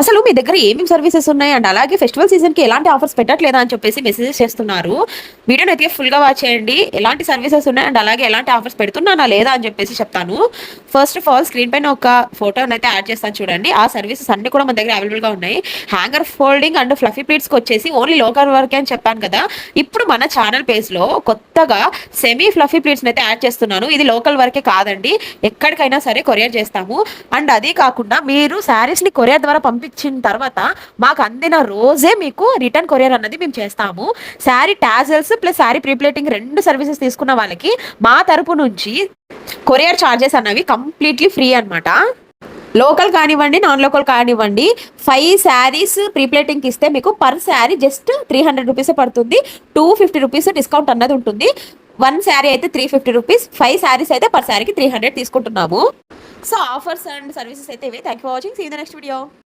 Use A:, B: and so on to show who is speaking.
A: అసలు మీ దగ్గర ఏమేమి సర్వీసెస్ ఉన్నాయి అండ్ అలాగే ఫెస్టివల్ సీజన్కి ఎలాంటి ఆఫర్స్ పెట్టట్లేదా అని చెప్పేసి మెసేజెస్ చేస్తున్నారు. వీడియోని అయితే ఫుల్గా వాచ్ చేయండి. ఎలాంటి సర్వీసెస్ ఉన్నాయి అండ్ అలాగే ఎలాంటి ఆఫర్స్ పెడుతున్నానా లేదా అని చెప్పేసి చెప్తాను. ఫస్ట్ ఆఫ్ ఆల్ స్క్రీన్ పైన ఒక ఫోటోని అయితే యాడ్ చేస్తాను చూడండి. ఆ సర్వీసెస్ అన్ని కూడా మన దగ్గర అవైలబుల్గా ఉన్నాయి. హ్యాంగర్ ఫోల్డింగ్ అండ్ ఫ్లఫీ ప్లీట్స్కి వచ్చేసి ఓన్లీ లోకల్ వరకే అని చెప్పాను కదా. ఇప్పుడు మన ఛానల్ పేజ్లో కొత్తగా సెమీ ఫ్లఫీ ప్లీట్స్ని అయితే యాడ్ చేస్తున్నాను. ఇది లోకల్ వరకే కాదండి, ఎక్కడికైనా సరే కొరియర్ చేస్తాము. అండ్ అదే కాకుండా మీరు శారీస్ని కొరియర్ ద్వారా పంపించిన తర్వాత మాకు అందిన రోజే మీకు రిటర్న్ కొరియర్ అన్నది మేము చేస్తాము. Sari tassels plus sari pre-pleating 2 services తీసుకున్న వాళ్ళకి మా తరపు నుంచి కొరియర్ ఛార్జెస్ అన్నవి కంప్లీట్లీ ఫ్రీ అనమాట. లోకల్ కానివ్వండి, నాన్ లోకల్ కానివ్వండి, 5 శారీస్ ప్రీప్లేటింగ్కి ఇస్తే మీకు పర్ శారీ జస్ట్ 300 రూపీసే పడుతుంది. 250 రూపీస్ డిస్కౌంట్ అన్నది ఉంటుంది. 1 శారీ అయితే 350 రూపీస్, 5 శారీస్ అయితే పర్ శారీకి 300 తీసుకుంటున్నాము. సో ఆఫర్స్ అండ్ సర్వీసెస్ అయితే ఇవే. Thank you for watching. See you in the next video.